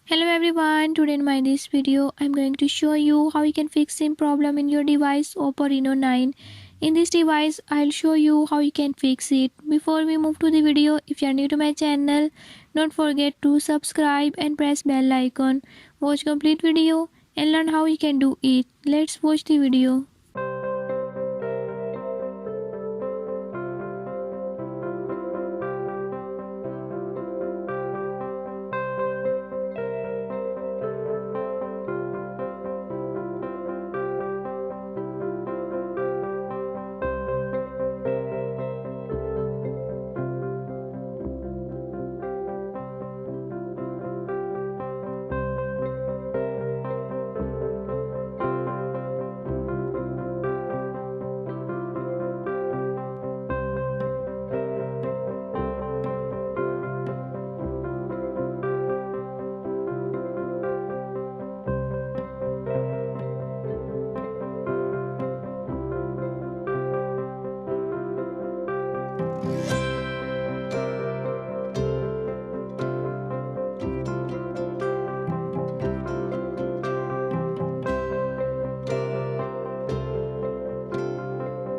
Hello everyone, today in my this video I'm going to show you how you can fix SIM problem in your device Oppo Reno 9. In this device I'll show you how you can fix it. Before we move to the video, if you are new to my channel, don't forget to subscribe and press bell icon. Watch complete video and learn how you can do it. Let's watch the video.